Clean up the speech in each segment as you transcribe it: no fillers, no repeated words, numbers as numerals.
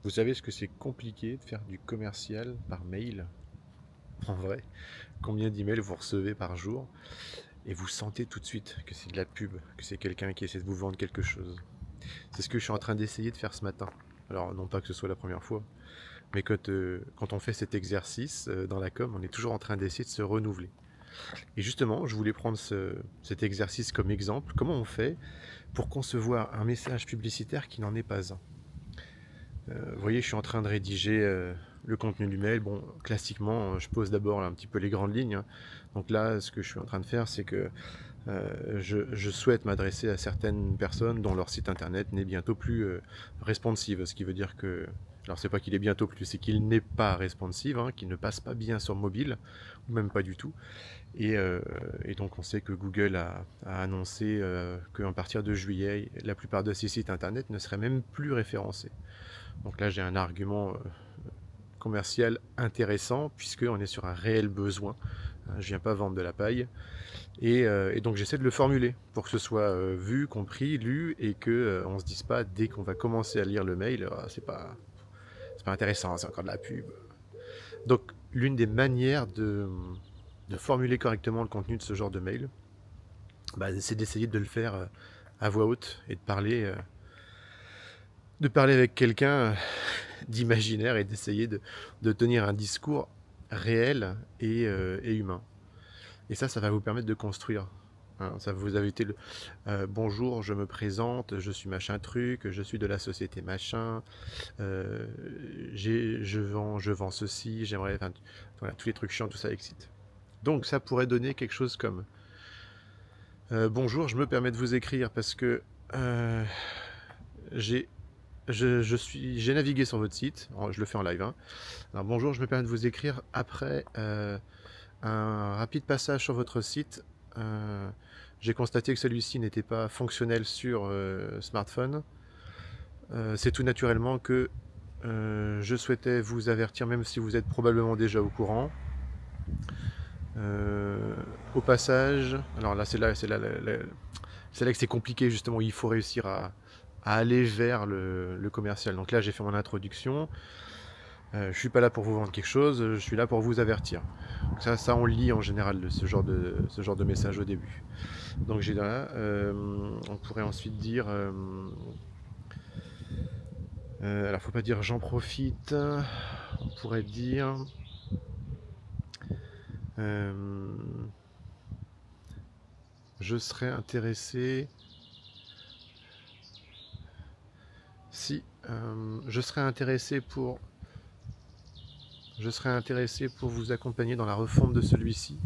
Vous savez ce que c'est compliqué de faire du commercial par mail? En vrai, combien d'emails vous recevez par jour et vous sentez tout de suite que c'est de la pub, que c'est quelqu'un qui essaie de vous vendre quelque chose. C'est ce que je suis en train d'essayer de faire ce matin. Alors non pas que ce soit la première fois, mais quand on fait cet exercice dans la com, on est toujours en train d'essayer de se renouveler. Et justement, je voulais prendre cet exercice comme exemple. Comment on fait pour concevoir un message publicitaire qui n'en est pas un? Vous voyez, je suis en train de rédiger le contenu du mail. Bon, classiquement, je pose d'abord un petit peu les grandes lignes, hein. Donc là, ce que je suis en train de faire, c'est que je souhaite m'adresser à certaines personnes dont leur site internet n'est bientôt plus responsive. Ce qui veut dire que, alors c'est pas qu'il est bientôt plus, c'est qu'il n'est pas responsive, hein, qu'il ne passe pas bien sur mobile, ou même pas du tout. Et donc on sait que Google a annoncé qu'à partir de juillet, la plupart de ces sites internet ne seraient même plus référencés. Donc là, j'ai un argument commercial intéressant puisqu'on est sur un réel besoin. Je viens pas vendre de la paille. Et donc j'essaie de le formuler pour que ce soit vu, compris, lu et que on se dise pas dès qu'on va commencer à lire le mail, ah, c'est pas intéressant, c'est encore de la pub. Donc l'une des manières de formuler correctement le contenu de ce genre de mail, bah, c'est d'essayer de le faire à voix haute et de parler avec quelqu'un d'imaginaire et d'essayer de tenir un discours réel et humain. Et ça va vous permettre de construire. Hein, ça vous avez été le bonjour, je me présente, je suis machin truc, je suis de la société machin, je vends ceci, j'aimerais. Enfin, voilà, tous les trucs chiants, tout ça excite. Donc ça pourrait donner quelque chose comme bonjour, je me permets de vous écrire parce que j'ai j'ai navigué sur votre site, je le fais en live, hein. Alors bonjour, je me permets de vous écrire après un rapide passage sur votre site. J'ai constaté que celui-ci n'était pas fonctionnel sur smartphone. C'est tout naturellement que je souhaitais vous avertir, même si vous êtes probablement déjà au courant. Au passage, alors là c'est là que c'est compliqué justement, il faut réussir à aller vers le commercial. Donc là j'ai fait mon introduction. Je suis pas là pour vous vendre quelque chose, je suis là pour vous avertir. Donc ça on le lit en général, ce genre de message au début. Donc j'ai là, on pourrait ensuite dire, alors faut pas dire j'en profite, on pourrait dire, je serais intéressé si je serais intéressé pour vous accompagner dans la refonte de celui-ci,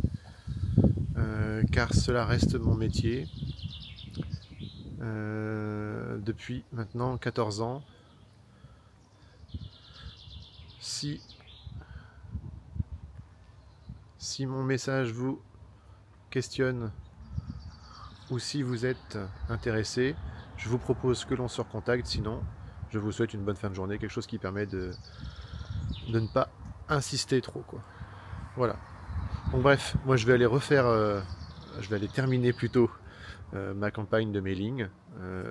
car cela reste mon métier depuis maintenant 14 ans. Si mon message vous questionne ou si vous êtes intéressé, je vous propose que l'on se recontacte. Sinon, je vous souhaite une bonne fin de journée, quelque chose qui permet de ne pas insister trop, quoi. Voilà. Donc bref, moi je vais aller refaire, je vais aller terminer plutôt ma campagne de mailing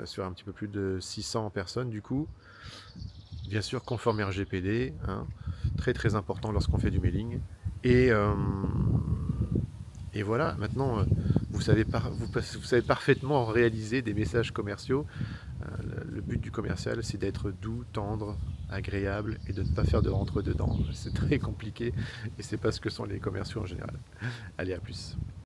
sur un petit peu plus de 600 personnes du coup. Bien sûr, conforme RGPD, hein, très très important lorsqu'on fait du mailing. Et, euh, et voilà, maintenant, vous savez parfaitement réaliser des messages commerciaux. Le but du commercial, c'est d'être doux, tendre, agréable et de ne pas faire de rentre-dedans. C'est très compliqué et c'est pas ce que sont les commerciaux en général. Allez, à plus.